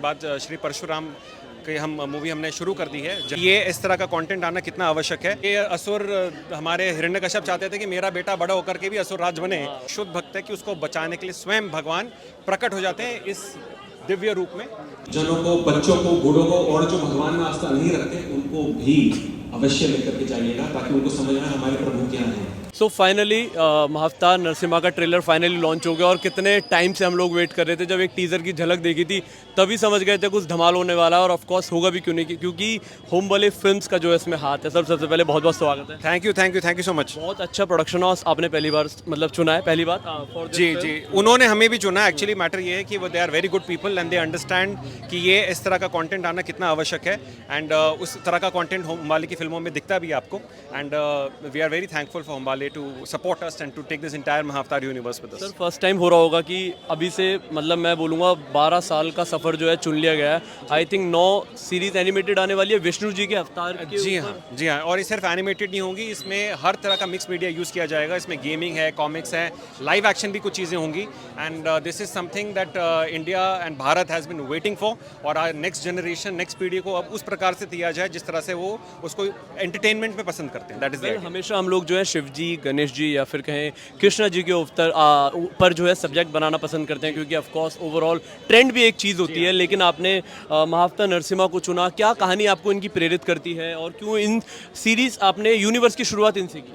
बाद श्री परशुराम की हम मूवी हमने शुरू कर दी है। ये इस तरह का कंटेंट आना कितना आवश्यक है। ये असुर हमारे हिरण्यकश्यप चाहते थे कि मेरा बेटा बड़ा होकर के भी असुर राज बने। शुद्ध भक्त है कि उसको बचाने के लिए स्वयं भगवान प्रकट हो जाते हैं इस दिव्य रूप में। जनों को, बच्चों को, बूढ़ों को और जो भगवान में आस्था नहीं रखते उनको भी अवश्य लेकर के जाइएगा ताकि उनको समझ आए हमारे प्रभु क्या हैं। सो फाइनली महाअवतार नरसिम्हा का ट्रेलर फाइनली लॉन्च हो गया और कितने टाइम से हम लोग वेट कर रहे थे। जब एक टीज़र की झलक देखी थी तभी समझ गए थे कुछ धमाल होने वाला है और ऑफ कोर्स होगा भी, क्यों नहीं, क्योंकि होमबले फिल्म्स का जो है इसमें हाथ है। सबसे पहले बहुत बहुत स्वागत है। Thank you so much. बहुत अच्छा प्रोडक्शन हाउस आपने पहली बार मतलब चुना है, पहली बार जी उन्होंने हमें भी चुना। एक्चुअली मैटर ये है कि वो they are very good people and they understand कि ये इस तरह का कंटेंट आना कितना आवश्यक है। एंड उस तरह का कंटेंट होमबाले की फिल्मों में दिखता भी है आपको। And we are very thankful for Hombale to support us and to take this entire Mahavatar universe with us. Sir first time हो रहा होगा कि अभी से मतलब मैं बोलूँगा 12 साल का सफ़र जो है चुन लिया गया है। आई थिंक 9 सीरीज एनिमेटेड आने वाली है विष्णु जी के अवतार के। जी हाँ। और ये सिर्फ एनिमेटेड नहीं होंगी, इसमें हर तरह का मिक्स मीडिया यूज़ किया जाएगा। इसमें गेमिंग है, कॉमिक्स है, लाइव एक्शन भी कुछ चीज़ें होंगी। And this is something that India and Bharat has been waiting for. और नेक्स्ट जनरेशन, नेक्स्ट पीढ़ी को अब उस प्रकार से दिया जाए जिस तरह से वो उसको एंटरटेनमेंट में पसंद करते हैं। दैट इज़ हमेशा हम लोग जो है शिव जी, गणेश जी या फिर कहें कृष्णा जी के ऊपर जो है सब्जेक्ट बनाना पसंद करते हैं, क्योंकि ऑफ कोर्स ओवरऑल ट्रेंड भी एक चीज़ होती है। लेकिन आपने महाअवतार नरसिम्हा को चुना, क्या कहानी आपको इनकी प्रेरित करती है और क्यों इन सीरीज आपने यूनिवर्स की शुरुआत इनसे की?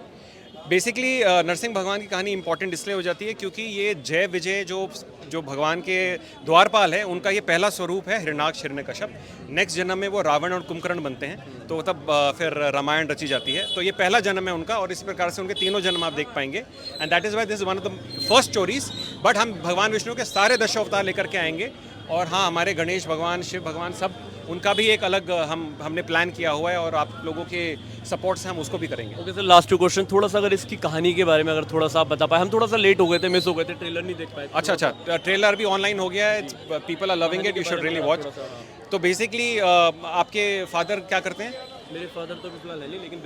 बेसिकली नरसिंह भगवान की कहानी इंपॉर्टेंट इसलिए हो जाती है क्योंकि ये जय विजय जो भगवान के द्वारपाल है उनका ये पहला स्वरूप है, हिरण्याक्ष हिरण्यकश्यप। नेक्स्ट जन्म में वो रावण और कुंभकर्ण बनते हैं, तो तब फिर रामायण रची जाती है। तो ये पहला जन्म है उनका और इसी प्रकार से उनके तीनों जन्म आप देख पाएंगे। And that is why this is one of the first stories. But हम भगवान विष्णु के सारे दशावतार लेकर के आएंगे। और हाँ, हमारे गणेश भगवान, शिव भगवान, सब उनका भी एक अलग हमने प्लान किया हुआ है और आप लोगों के सपोर्ट से हम उसको भी करेंगे। Okay sir, last 2 question. थोड़ा सा अगर इसकी कहानी के बारे में अगर थोड़ा सा आप बता पाए। हम थोड़ा सा लेट हो गए थे, मिस हो गए थे, ट्रेलर नहीं देख पाए। अच्छा, ट्रेलर भी ऑनलाइन हो गया है, people are loving it, you should really watch. तो बेसिकली आपके फादर क्या करते हैं? मेरे फादर तो फिलहाल है नहीं, लेकिन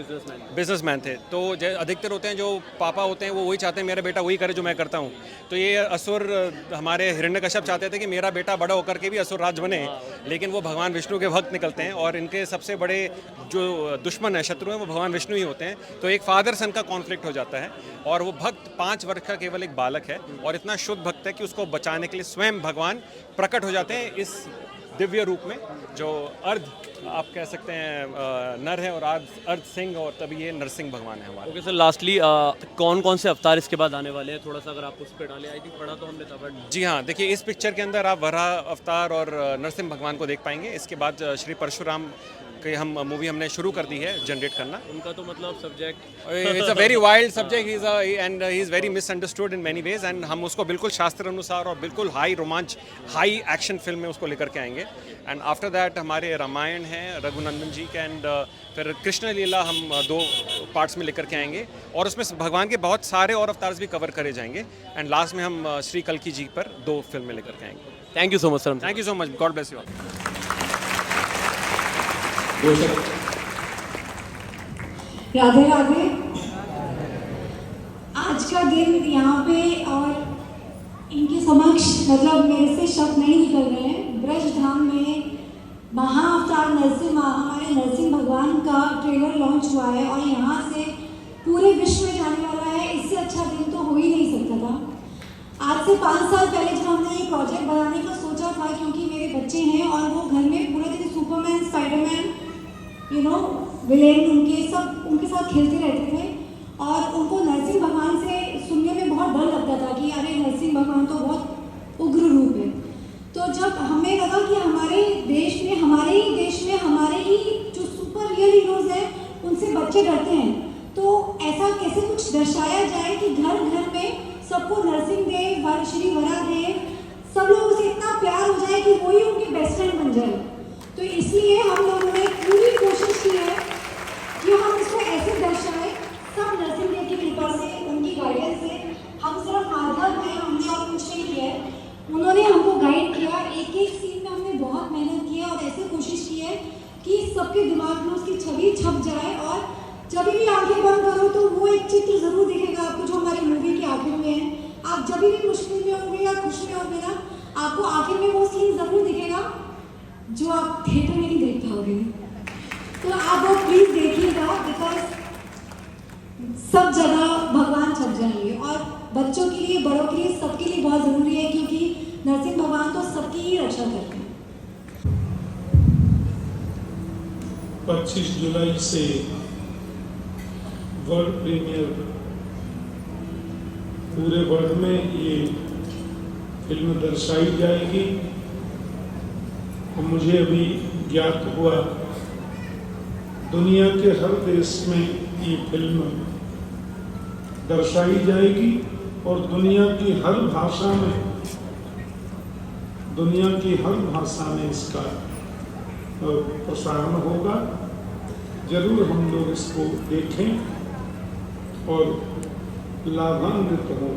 बिजनेसमैन थे। तो अधिकतर होते हैं जो पापा होते हैं वो वही चाहते हैं मेरा बेटा वही करे जो मैं करता हूँ। तो ये असुर हमारे हिरण्यकश्यप चाहते थे कि मेरा बेटा बड़ा होकर के भी असुर राज बने। लेकिन वो भगवान विष्णु के भक्त निकलते हैं और इनके सबसे बड़े जो दुश्मन है, शत्रु हैं, वो भगवान विष्णु ही होते हैं। तो एक फादर सन का कॉन्फ्लिक्ट हो जाता है और वो भक्त 5 वर्ष का केवल एक बालक है और इतना शुद्ध भक्त है कि उसको बचाने के लिए स्वयं भगवान प्रकट हो जाते हैं इस दिव्य रूप में। जो अर्ध आप कह सकते हैं नर है और अर्ध सिंह, और तभी ये नरसिंह भगवान है हमारे। ओके सर, लास्टली कौन कौन से अवतार इसके बाद आने वाले हैं? थोड़ा सा अगर आप उस पर डालें। आई थिंक पढ़ा तो हमने था। जी हाँ, देखिए इस पिक्चर के अंदर आप वराह अवतार और नरसिंह भगवान को देख पाएंगे। इसके बाद श्री परशुराम की हम मूवी हमने शुरू कर दी है जनरेट करना। उनका तो मतलब subject it's a very wild subject and he is very misunderstood in many ways. And हम उसको बिल्कुल शास्त्र अनुसार और बिल्कुल हाई रोमांच, हाई एक्शन फिल्म में उसको लेकर के आएंगे। एंड आफ्टर दैट हमारे रामायण है रघुनंदन जी के, एंड फिर कृष्ण लीला हम 2 पार्ट्स में लेकर के आएंगे और उसमें भगवान के बहुत सारे और अवतार्स भी कवर करे जाएंगे। एंड लास्ट में हम श्री कल्कि जी पर 2 फिल्में लेकर के आएंगे। Thank you so much sir. Thank you so much, God bless you all. Radhe Radhe. आज का दिन यहाँ पे और इनके समक्ष मतलब मेरे से शब्द नहीं निकल रहे हैं। ब्रज धाम में महाअवतार नरसिम्हा, हमारे नरसिंह भगवान का ट्रेलर लॉन्च हुआ है और यहाँ से पूरे विश्व में जाने वाला है। इससे अच्छा दिन तो हो ही नहीं सकता था। आज से 5 साल पहले जब हमने ये प्रोजेक्ट बनाने का सोचा था, क्योंकि मेरे बच्चे हैं और वो घर में पूरे दिन सुपरमैन, स्पाइडरमैन, विलेन उनके साथ खेलते रहते थे और उनको नरसिंह भगवान से सुनने में बहुत डर लगता था कि अरे नरसिंह भगवान तो बहुत उग्र रूप है। तो जब हमें लगा कि हमारे ही देश में हमारे ही जो सुपर रियल हीरोज हैं उनसे बच्चे डरते हैं, तो ऐसा कैसे कुछ दर्शाया जाए कि घर घर में सबको नरसिंह देव, श्री वरा देव, सब लोगों से इतना प्यार हो जाए कि वही उनके बेस्ट फ्रेंड बन जाए। तो इसलिए हम लोगों ने पूरी कोशिश की है कि हम इसको ऐसे दर्शाएं, सब नरसिंह देव की कृपा से, उनकी गाइडेंस से। हम सिर्फ माध्यम हैं, हमने और कुछ नहीं किया है। उन्होंने हमको गाइड किया, एक एक सीन में हमने बहुत मेहनत की है और ऐसे कोशिश की है कि सबके दिमाग में उसकी छवि छप जाए। और जब भी आंखें बंद करो तो वो एक चित्र जरूर दिखेगा आपको जो हमारी मूवी के आखिर में है। आप जब भी मुश्किल में होंगे या खुश में होंगे ना, आपको आखिर में वो सीन जरूर दिखेगा जो आप थिएटर में नहीं देख पाओगे। तो आप वो प्लीज़ देखिएगा, बिकॉज सब जगह भगवान छप जाएंगे, और बच्चों के लिए, बड़ों के लिए, सबके लिए बहुत ज़रूरी है, क्योंकि नरसिंह भगवान तो सबकी ही रक्षा करते हैं। 25 जुलाई से वर्ल्ड प्रीमियर पूरे वर्ल्ड में ये फिल्म दर्शाई जाएगी। और मुझे अभी ज्ञात हुआ दुनिया के हर देश में ये फिल्म दर्शाई जाएगी और दुनिया की हर भाषा में इसका प्रसारण होगा। जरूर हम लोग इसको देखें और लाभान्वित हों।